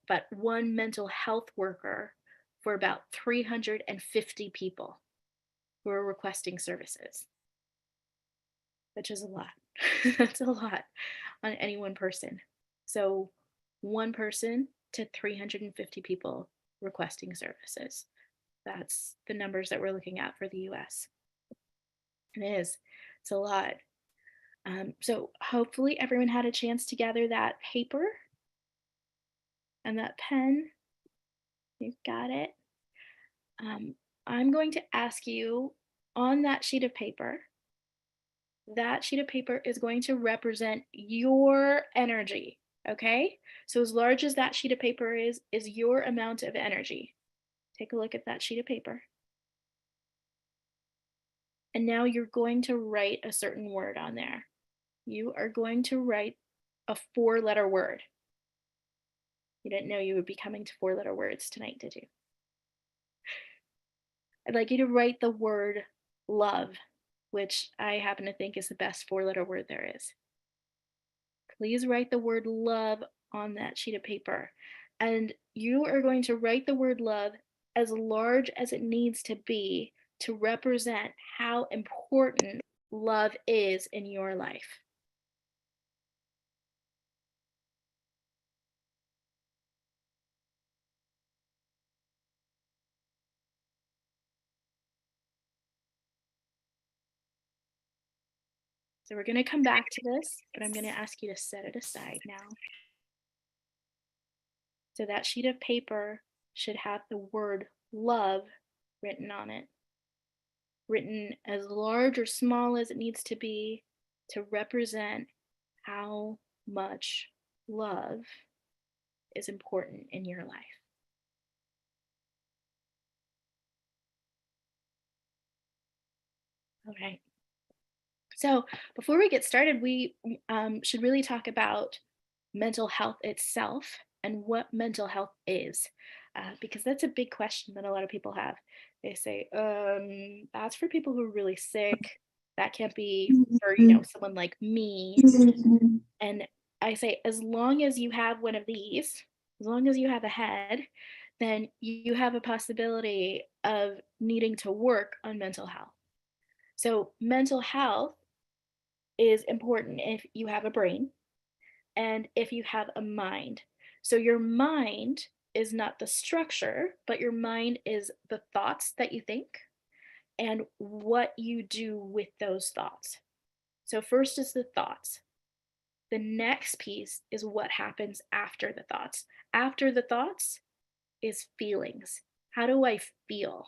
but one mental health worker for about 350 people who are requesting services, which is a lot. That's a lot on any one person. So, one person to 350 people requesting services. That's the numbers that we're looking at for the US. It is. It's a lot. So hopefully everyone had a chance to gather that paper and that pen. You've got it. I'm going to ask you on that sheet of paper is going to represent your energy. Okay. So as large as that sheet of paper is your amount of energy. Take a look at that sheet of paper. And now you're going to write a certain word on there. You are going to write a 4-letter word. You didn't know you would be coming to 4-letter words tonight, did you? I'd like you to write the word love, which I happen to think is the best 4-letter word there is. Please write the word love on that sheet of paper. And you are going to write the word love as large as it needs to be to represent how important love is in your life. So we're going to come back to this, but I'm going to ask you to set it aside now. So that sheet of paper should have the word love written on it, written as large or small as it needs to be to represent how much love is important in your life. Okay. So before we get started, we should really talk about mental health itself and what mental health is, because that's a big question that a lot of people have. They say, that's for people who are really sick. That can't be for, someone like me. And I say, as long as you have one of these, as long as you have a head, then you have a possibility of needing to work on mental health. So mental health is important if you have a brain and if you have a mind. So your mind is not the structure, but your mind is the thoughts that you think and what you do with those thoughts. So first is the thoughts. The next piece is what happens after the thoughts. After the thoughts is feelings. How do I feel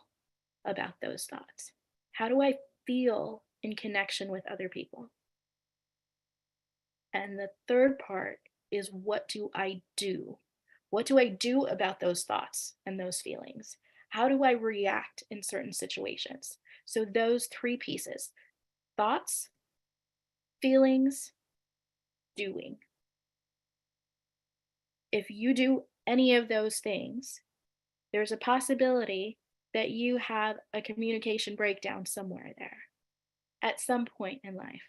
about those thoughts? How do I feel in connection with other people? And the third part is what do I do? What do I do about those thoughts and those feelings? How do I react in certain situations? So, those 3 pieces: thoughts, feelings, doing. If you do any of those things, there's a possibility that you have a communication breakdown somewhere there at some point in life.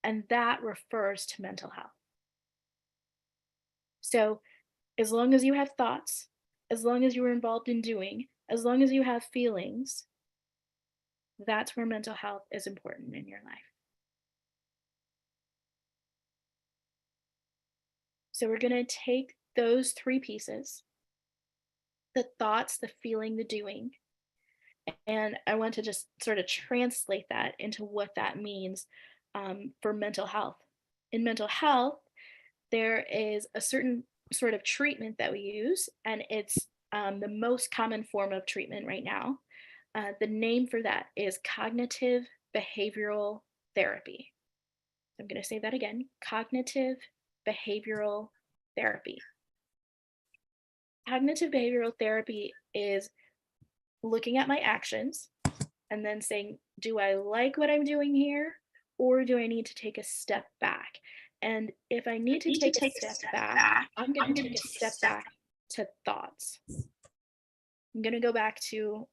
And that refers to mental health. So, as long as you have thoughts, as long as you're involved in doing, as long as you have feelings, that's where mental health is important in your life. So we're going to take those 3 pieces, the thoughts, the feeling, the doing, and I want to just sort of translate that into what that means for mental health. In mental health, there is a certain sort of treatment that we use, and it's the most common form of treatment right now. The name for that is cognitive behavioral therapy. I'm going to say that again: cognitive behavioral therapy. Cognitive behavioral therapy is looking at my actions and then saying, do I like what I'm doing here? Or do I need to take a step back? And if I need to take a step back, I'm going to take a step back to thoughts. I'm going to go back to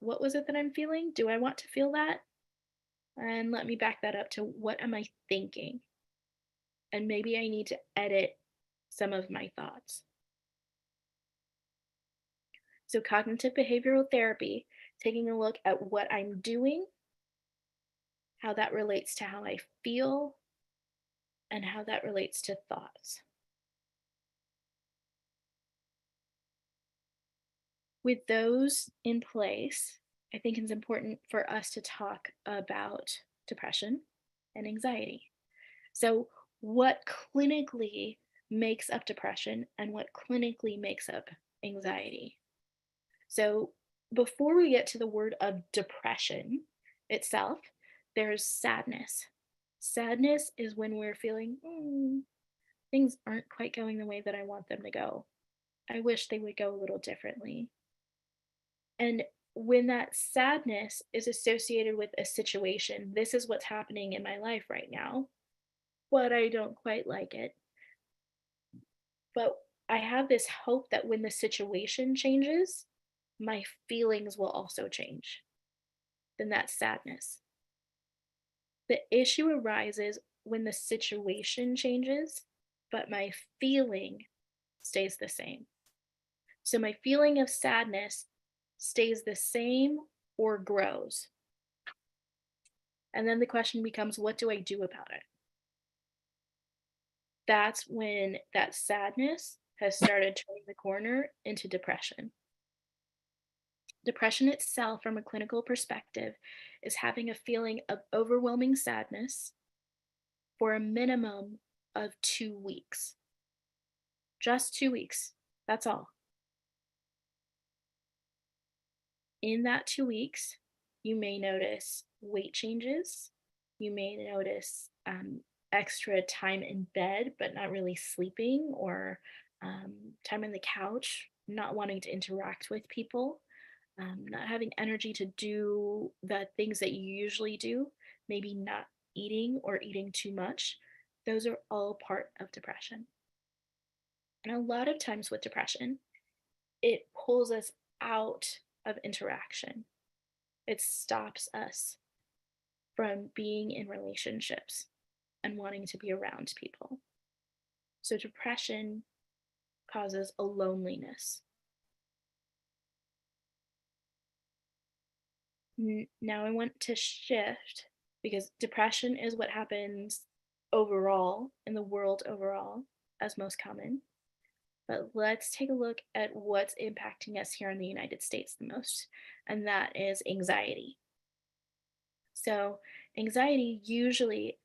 what was it that I'm feeling? Do I want to feel that? And let me back that up to what am I thinking? And maybe I need to edit some of my thoughts. So, cognitive behavioral therapy, taking a look at what I'm doing, how that relates to how I feel, and how that relates to thoughts. With those in place, I think it's important for us to talk about depression and anxiety. So, what clinically makes up depression and what clinically makes up anxiety? So, before we get to the word of depression itself, there's sadness. Sadness is when we're feeling, things aren't quite going the way that I want them to go. I wish they would go a little differently. And when that sadness is associated with a situation, this is what's happening in my life right now, but I don't quite like it. But I have this hope that when the situation changes, my feelings will also change. Then that's sadness. The issue arises when the situation changes, but my feeling stays the same. So my feeling of sadness stays the same or grows. And then the question becomes, what do I do about it? That's when that sadness has started turning the corner into depression. Depression itself, from a clinical perspective, is having a feeling of overwhelming sadness for a minimum of 2 weeks. Just 2 weeks. That's all. In that 2 weeks, you may notice weight changes. You may notice extra time in bed, but not really sleeping, or time on the couch, not wanting to interact with people, not having energy to do the things that you usually do, maybe not eating or eating too much. Those are all part of depression. And a lot of times with depression, it pulls us out of interaction. It stops us from being in relationships and wanting to be around people. So, depression causes a loneliness. Now, I want to shift because depression is what happens overall in the world overall as most common. But let's take a look at what's impacting us here in the United States the most, and that is anxiety. So, anxiety usually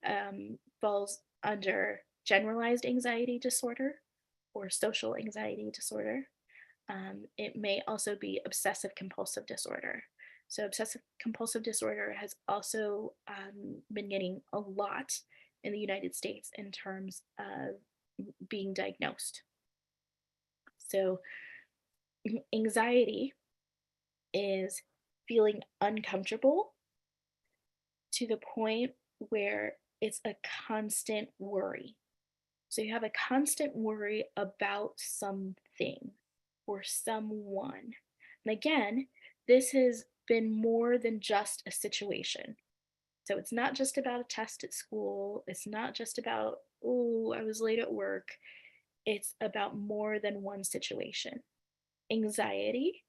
falls under generalized anxiety disorder or social anxiety disorder. It may also be obsessive compulsive disorder. So, obsessive compulsive disorder has also been getting a lot in the United States in terms of being diagnosed. So, anxiety is feeling uncomfortable to the point where it's a constant worry. So you have a constant worry about something or someone. And again, this has been more than just a situation. So it's not just about a test at school. It's not just about, oh, I was late at work. It's about more than one situation. Anxiety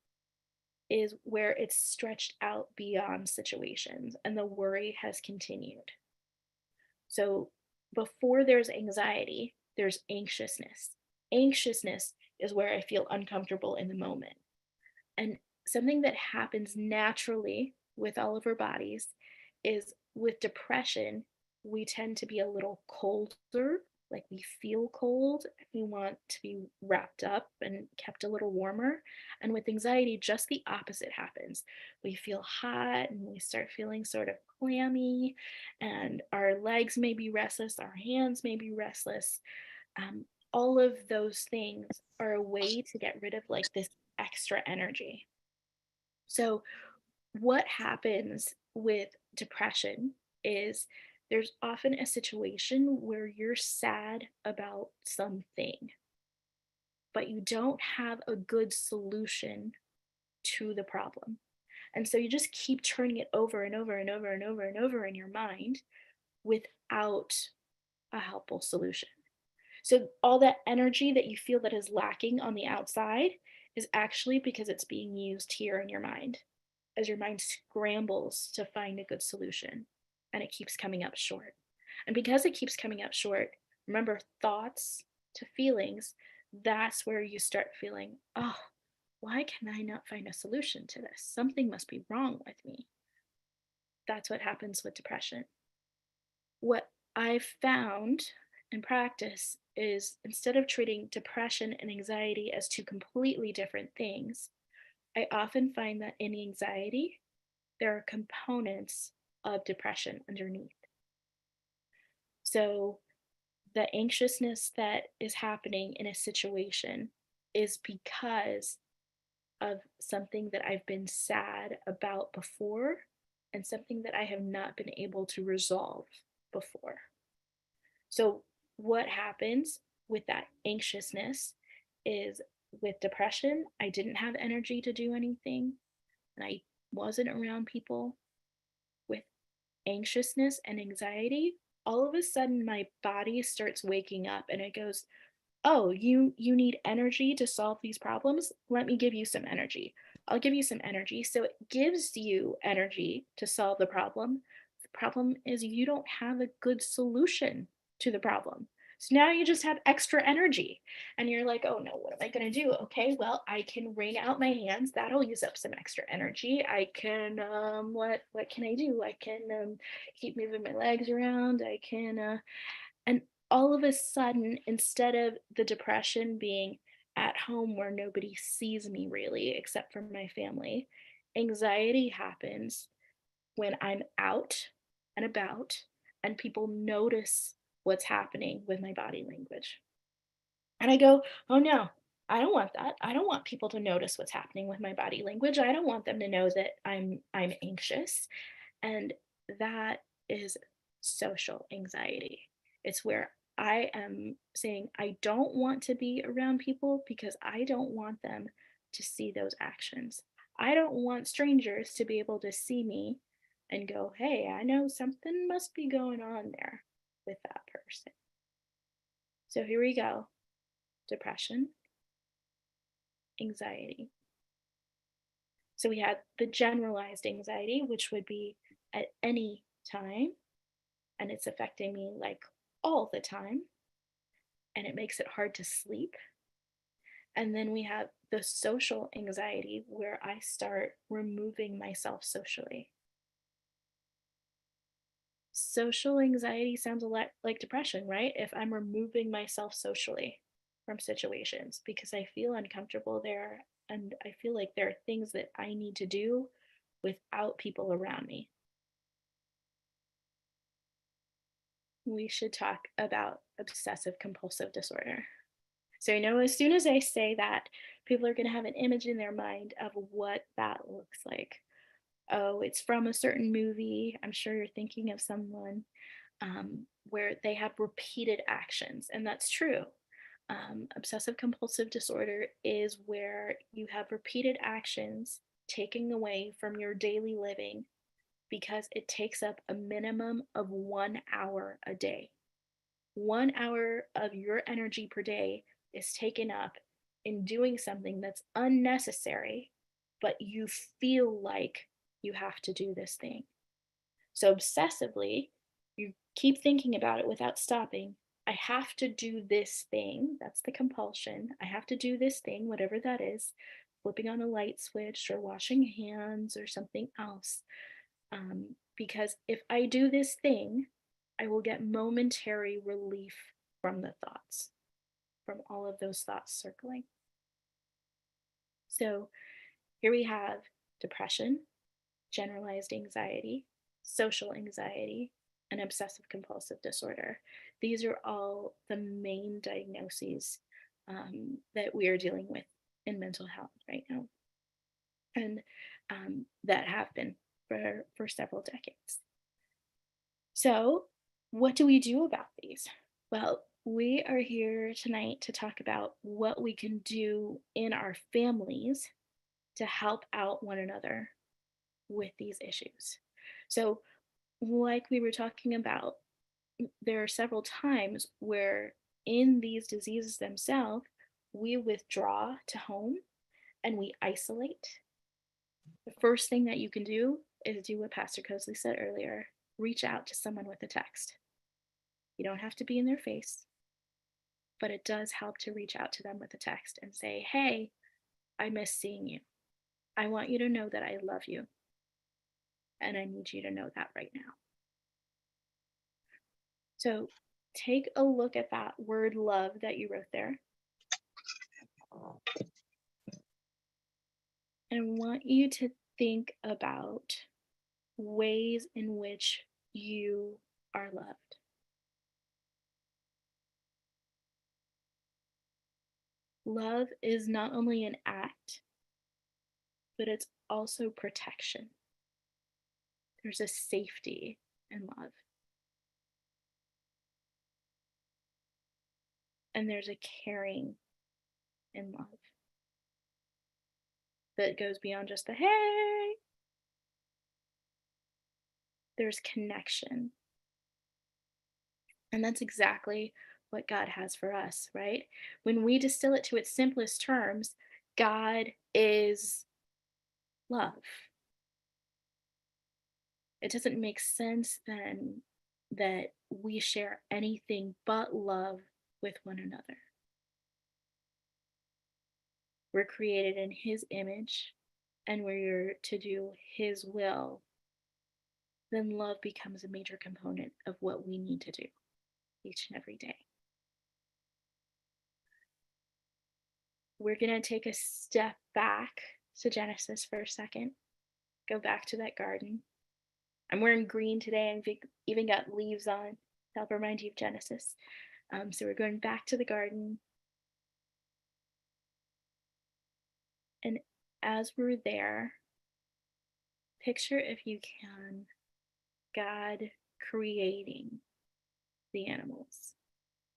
is where it's stretched out beyond situations and the worry has continued. So before there's anxiety, there's anxiousness. Anxiousness is where I feel uncomfortable in the moment. And something that happens naturally with all of our bodies is with depression, we tend to be a little colder, like we feel cold. We want to be wrapped up and kept a little warmer. And with anxiety, just the opposite happens. We feel hot and we start feeling sort of clammy, and our legs may be restless, our hands may be restless. Um, all of those things are a way to get rid of like this extra energy. So, what happens with depression is there's often a situation where you're sad about something, but you don't have a good solution to the problem. And so you just keep turning it over and over and over and over and over in your mind without a helpful solution. So all that energy that you feel that is lacking on the outside is actually because it's being used here in your mind as your mind scrambles to find a good solution and it keeps coming up short. And because it keeps coming up short, remember thoughts to feelings, that's where you start feeling, oh, why can I not find a solution to this? Something must be wrong with me. That's what happens with depression. What I've found in practice is instead of treating depression and anxiety as two completely different things, I often find that in anxiety, there are components of depression underneath. So the anxiousness that is happening in a situation is because of something that I've been sad about before and something that I have not been able to resolve before. So, what happens with that anxiousness is with depression, I didn't have energy to do anything and I wasn't around people. With anxiousness and anxiety, all of a sudden my body starts waking up and it goes, oh, you need energy to solve these problems, let me give you some energy. I'll give you some energy. So it gives you energy to solve the problem. The problem is you don't have a good solution to the problem. So now you just have extra energy and you're like, oh no, what am I going to do? Okay, well, I can wring out my hands. That'll use up some extra energy. I can what can I do? I can keep moving my legs around. I can and all of a sudden, instead of the depression being at home where nobody sees me really except for my family, anxiety happens when I'm out and about and people notice what's happening with my body language. And I go, oh no, I don't want that. I don't want people to notice what's happening with my body language. I don't want them to know that I'm anxious. And that is social anxiety. It's where I am saying I don't want to be around people because I don't want them to see those actions. I don't want strangers to be able to see me and go, hey, I know something must be going on there with that person. So here we go: depression, anxiety. So we had the generalized anxiety, which would be at any time, and it's affecting me like all the time, and it makes it hard to sleep. And then we have the social anxiety where I start removing myself socially. Social anxiety sounds a lot like depression, right? If I'm removing myself socially from situations because I feel uncomfortable there and I feel like there are things that I need to do without people around me. We should talk about obsessive compulsive disorder. So, as soon as I say that, people are going to have an image in their mind of what that looks like. Oh, it's from a certain movie. I'm sure you're thinking of someone where they have repeated actions, and that's true. Obsessive compulsive disorder is where you have repeated actions taking away from your daily living because it takes up a minimum of 1 hour a day. 1 hour of your energy per day is taken up in doing something that's unnecessary, but you feel like you have to do this thing. So, obsessively, you keep thinking about it without stopping. I have to do this thing. That's the compulsion. I have to do this thing, whatever that is, flipping on a light switch or washing hands or something else. Because if I do this thing, I will get momentary relief from the thoughts, from all of those thoughts circling. So here we have depression, generalized anxiety, social anxiety, and obsessive compulsive disorder. These are all the main diagnoses that we are dealing with in mental health right now, and that have been for several decades. So, what do we do about these? Well, we are here tonight to talk about what we can do in our families to help out one another with these issues. So, like we were talking about, there are several times where in these diseases themselves, we withdraw to home and we isolate, the first thing that you can do is do what Pastor Cosley said earlier, reach out to someone with a text. You don't have to be in their face, but it does help to reach out to them with a text and say, hey, I miss seeing you. I want you to know that I love you. And I need you to know that right now. So take a look at that word love that you wrote there. And I want you to think about ways in which you are loved. Love is not only an act, but it's also protection. There's a safety in love. And there's a caring in love that goes beyond just the hey. There's connection. And that's exactly what God has for us, right? When we distill it to its simplest terms, God is love. It doesn't make sense then that we share anything but love with one another. We're created in His image and we're to do His will. Then love becomes a major component of what we need to do each and every day. We're going to take a step back to Genesis for a second. Go back to that garden. I'm wearing green today and even got leaves on to help remind you of Genesis. So we're going back to the garden. And as we're there, picture, if you can, God creating the animals,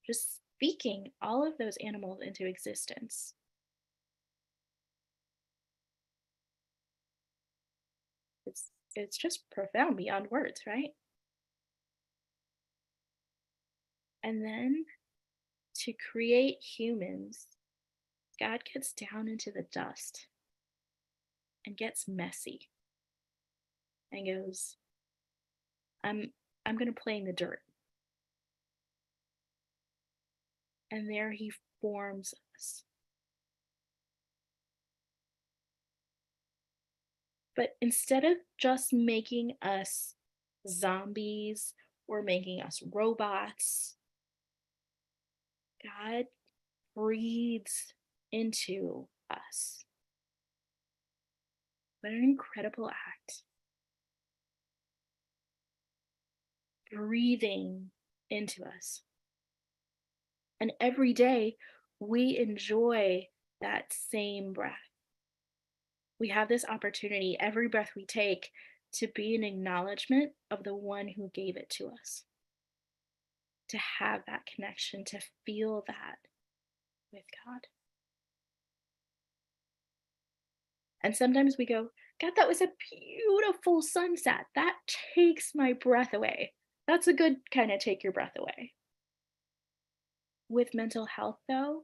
just speaking all of those animals into existence. It's just profound beyond words, right? And then to create humans, God gets down into the dust and gets messy and goes, I'm going to play in the dirt. And there He forms us. But instead of just making us zombies or making us robots, God breathes into us. What an incredible act. Breathing into us. And every day we enjoy that same breath. We have this opportunity every breath we take to be an acknowledgement of the one who gave it to us. To have that connection, to feel that with God. And sometimes we go, God, that was a beautiful sunset. That takes my breath away. That's a good kind of take your breath away. With mental health, though,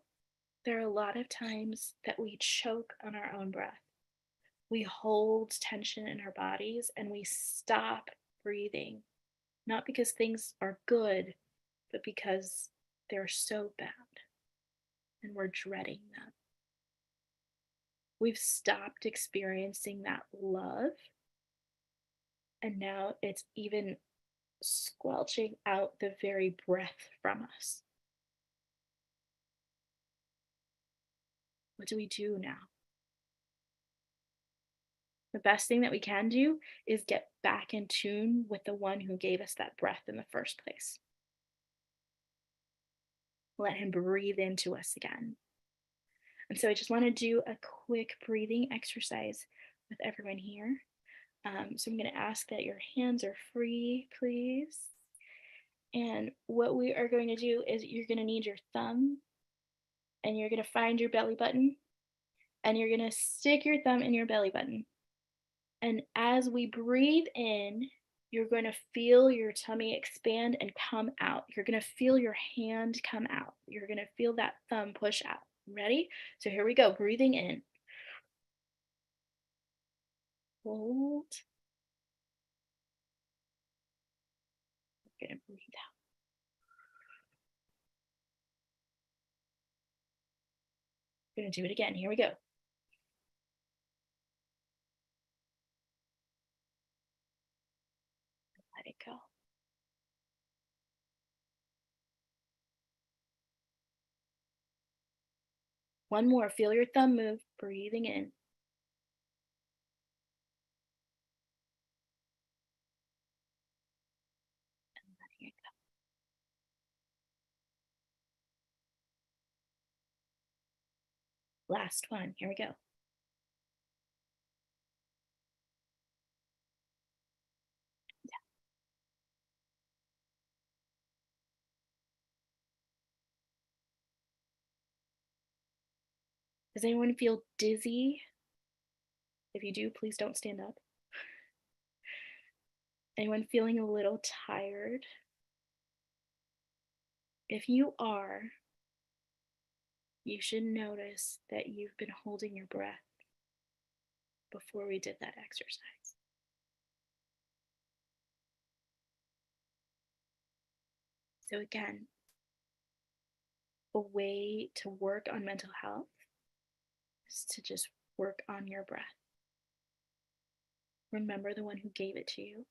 there are a lot of times that we choke on our own breath. We hold tension in our bodies and we stop breathing, not because things are good, but because they're so bad and we're dreading them. We've stopped experiencing that love, and now it's even squelching out the very breath from us. What do we do now? The best thing that we can do is get back in tune with the one who gave us that breath in the first place. Let Him breathe into us again. And so I just want to do a quick breathing exercise with everyone here. So I'm going to ask that your hands are free, please. And what we are going to do is you're going to need your thumb and you're going to find your belly button and you're going to stick your thumb in your belly button. And as we breathe in, you're going to feel your tummy expand and come out. You're going to feel your hand come out. You're going to feel that thumb push out. Ready? So here we go. Breathing in. Hold. We're gonna breathe out. We're gonna do it again. Here we go. Let it go. One more. Feel your thumb move. Breathing in. And letting it go. Last one. Here we go. Does anyone feel dizzy? If you do, please don't stand up. Anyone feeling a little tired? If you are, you should notice that you've been holding your breath before we did that exercise. So again, a way to work on mental health is to just work on your breath. Remember the one who gave it to you,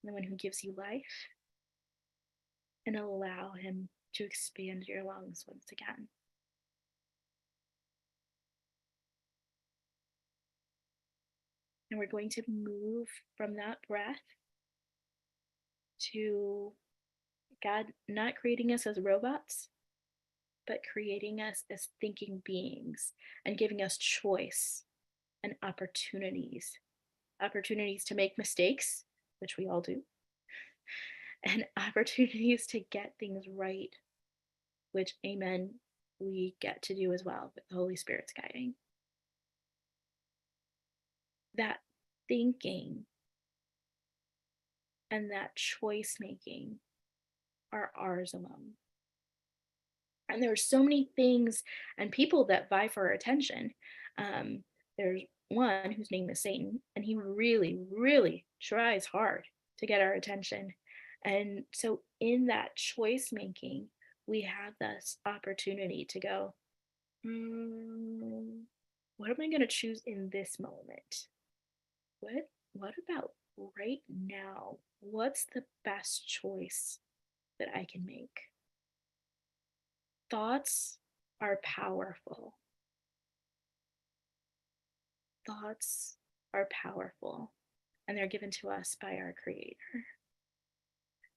the one who gives you life, and allow him to expand your lungs once again. And we're going to move from that breath to God not creating us as robots, but creating us as thinking beings and giving us choice and opportunities to make mistakes, which we all do, and opportunities to get things right, which, amen, we get to do as well with the Holy Spirit's guiding. That thinking and that choice making are ours alone. And there are so many things and people that vie for our attention. There's one whose name is Satan, and he really, really tries hard to get our attention. And so, in that choice making, we have this opportunity to go, what am I going to choose in this moment? What about right now? What's the best choice that I can make? Thoughts are powerful. Thoughts are powerful, and they're given to us by our Creator.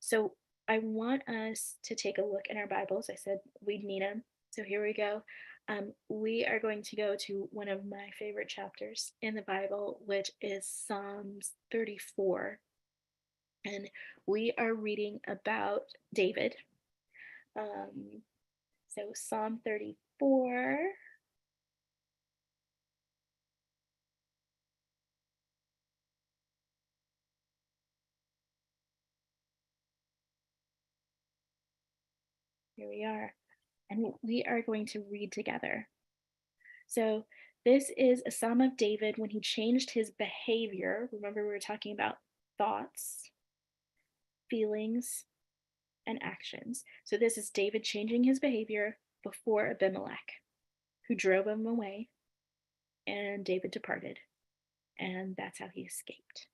So I want us to take a look in our Bibles. I said we'd need them. So here we go. We are going to go to one of my favorite chapters in the Bible, which is Psalms 34. And we are reading about David. So Psalm 34. Here we are. And we are going to read together. So this is a Psalm of David when he changed his behavior. Remember, we were talking about thoughts, feelings, and actions. So this is David changing his behavior before Abimelech, who drove him away, and David departed. And that's how he escaped,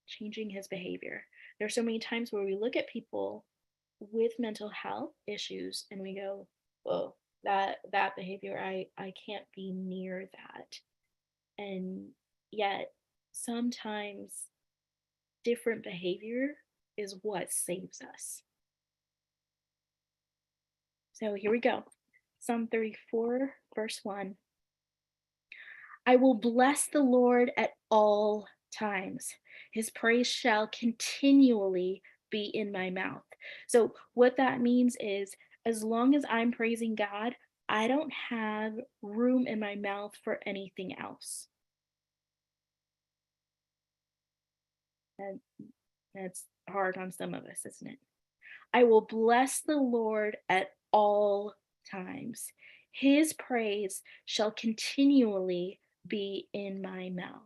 changing his behavior. There are so many times where we look at people with mental health issues and we go, whoa, that behavior, I can't be near that. And yet sometimes different behavior is what saves us. So here we go. Psalm 34, verse 1. I will bless the Lord at all times. His praise shall continually be in my mouth. So, what that means is, as long as I'm praising God, I don't have room in my mouth for anything else. And that's hard on some of us, isn't it? I will bless the Lord at all times. His praise shall continually be in my mouth.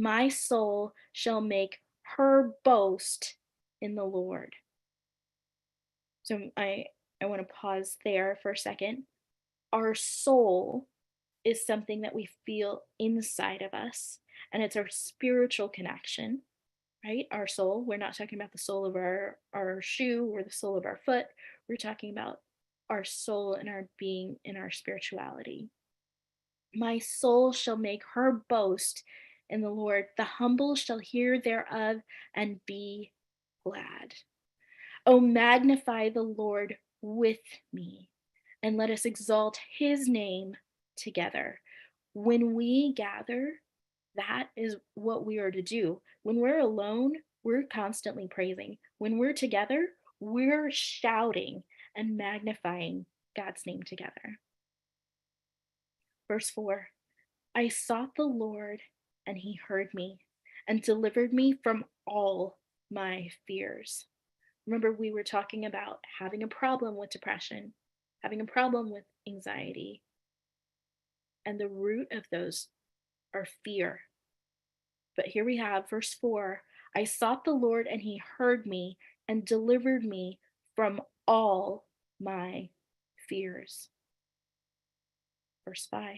My soul shall make her boast in the Lord. So I want to pause there for a second. Our soul is something that we feel inside of us, and it's our spiritual connection, right? Our soul. We're not talking about the sole of our shoe or the sole of our foot. We're talking about our soul and our being in our spirituality. My soul shall make her boast in the Lord. The humble shall hear thereof and be glad. Oh, magnify the Lord with me, and let us exalt his name together. When we gather, that is what we are to do. When we're alone, we're constantly praising. When we're together, we're shouting and magnifying God's name together. Verse 4, I sought the Lord, and he heard me and delivered me from all my fears. Remember, we were talking about having a problem with depression, having a problem with anxiety, and the root of those are fear. But here we have verse 4, I sought the Lord, and he heard me and delivered me from all my fears. Verse 5,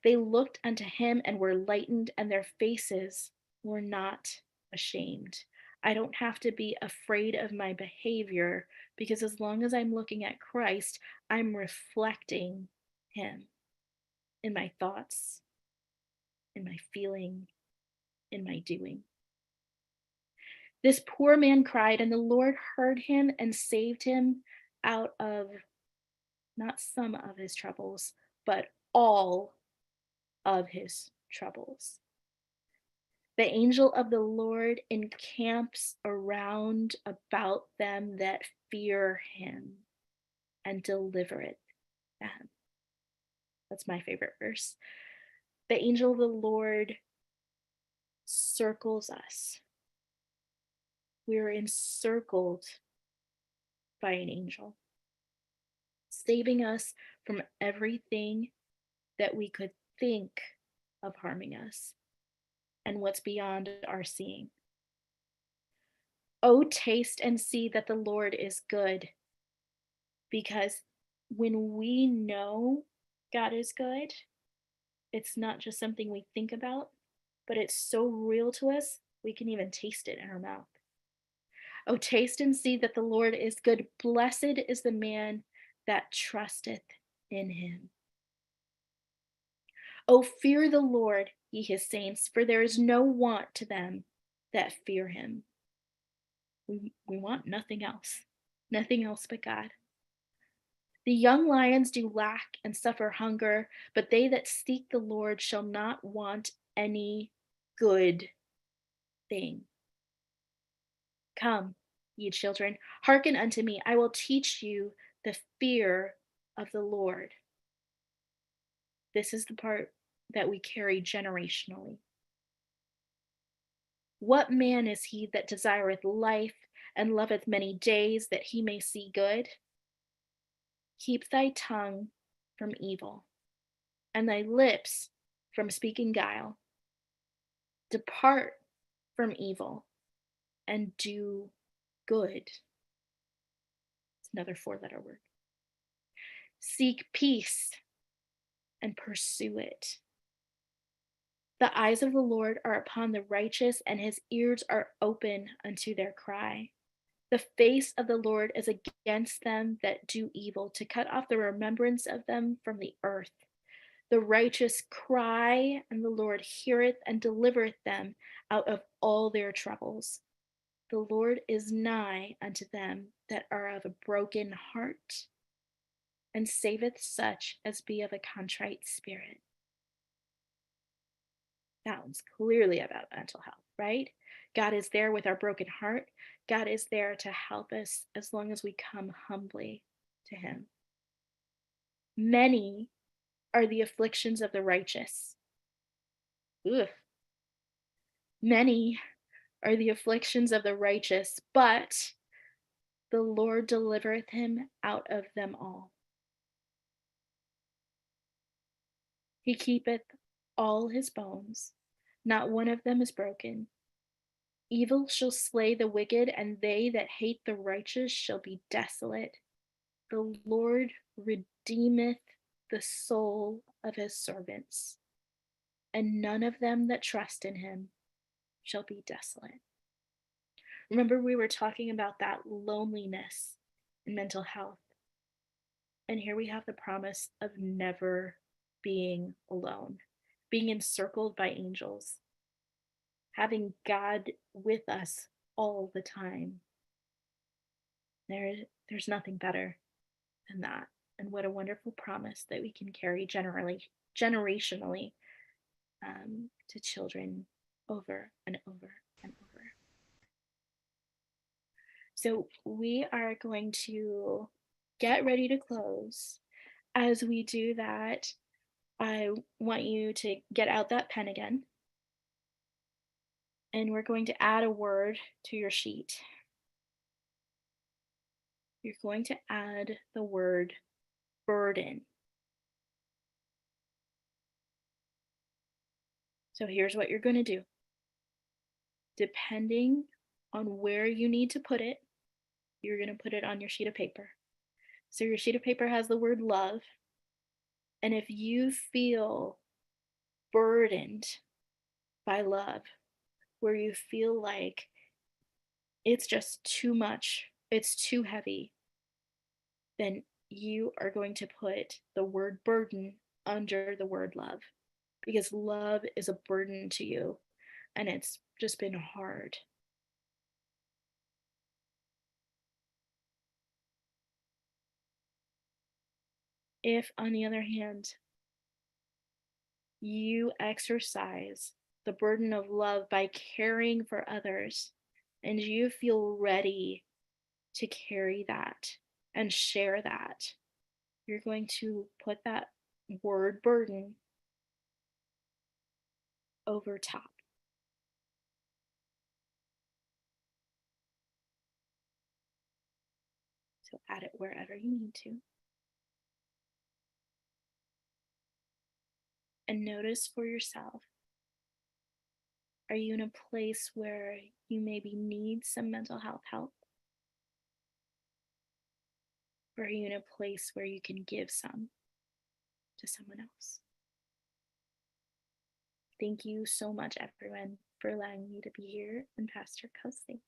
they looked unto him and were lightened, and their faces were not ashamed. I don't have to be afraid of my behavior, because as long as I'm looking at Christ, I'm reflecting him in my thoughts, in my feeling, in my doing. This poor man cried, and the Lord heard him and saved him out of not some of his troubles, but all of his troubles. The angel of the Lord encamps around about them that fear him and delivereth them. That's my favorite verse. The angel of the Lord circles us. We are encircled by an angel, saving us from everything that we could think of harming us and what's beyond our seeing. Oh, taste and see that the Lord is good, because when we know God is good, it's not just something we think about, but it's so real to us, we can even taste it in our mouth. Oh, taste and see that the Lord is good. Blessed is the man that trusteth in him. Oh, fear the Lord, ye his saints, for there is no want to them that fear him. We want nothing else but God. The young lions do lack and suffer hunger, but they that seek the Lord shall not want any good thing. Come, ye children, hearken unto me. I will teach you the fear of the Lord. This is the part that we carry generationally. What man is he that desireth life and loveth many days, that he may see good? Keep thy tongue from evil, and thy lips from speaking guile. Depart from evil and do good. It's another 4-letter word. Seek peace and pursue it. The eyes of the Lord are upon the righteous, and his ears are open unto their cry. The face of the Lord is against them that do evil, to cut off the remembrance of them from the earth. The righteous cry, and the Lord heareth and delivereth them out of all their troubles. The Lord is nigh unto them that are of a broken heart, and saveth such as be of a contrite spirit. That one's clearly about mental health, right? God is there with our broken heart. God is there to help us as long as we come humbly to him. Many are the afflictions of the righteous. Ugh. Many are the afflictions of the righteous, but the Lord delivereth him out of them all. He keepeth all his bones, Not one of them is broken. Evil shall slay the wicked, and they that hate the righteous shall be desolate. The Lord redeemeth the soul of his servants, and none of them that trust in him shall be desolate. Remember, we were talking about that loneliness and mental health. And here we have the promise of never being alone, being encircled by angels, having God with us all the time. There's nothing better than that. And what a wonderful promise that we can carry generationally to children over and over and over. So we are going to get ready to close. As we do that, I want you to get out that pen again, and we're going to add a word to your sheet. You're going to add the word burden. So here's what you're going to do. Depending on where you need to put it, you're going to put it on your sheet of paper. So your sheet of paper has the word love. And if you feel burdened by love, where you feel like it's just too much, it's too heavy, then you are going to put the word burden under the word love, because love is a burden to you and it's just been hard. If, on the other hand, you exercise the burden of love by caring for others, and you feel ready to carry that and share that, you're going to put that word burden over top. So add it wherever you need to. And notice for yourself, are you in a place where you maybe need some mental health help? Or are you in a place where you can give some to someone else? Thank you so much, everyone, for allowing me to be here and Pastor Kelsey.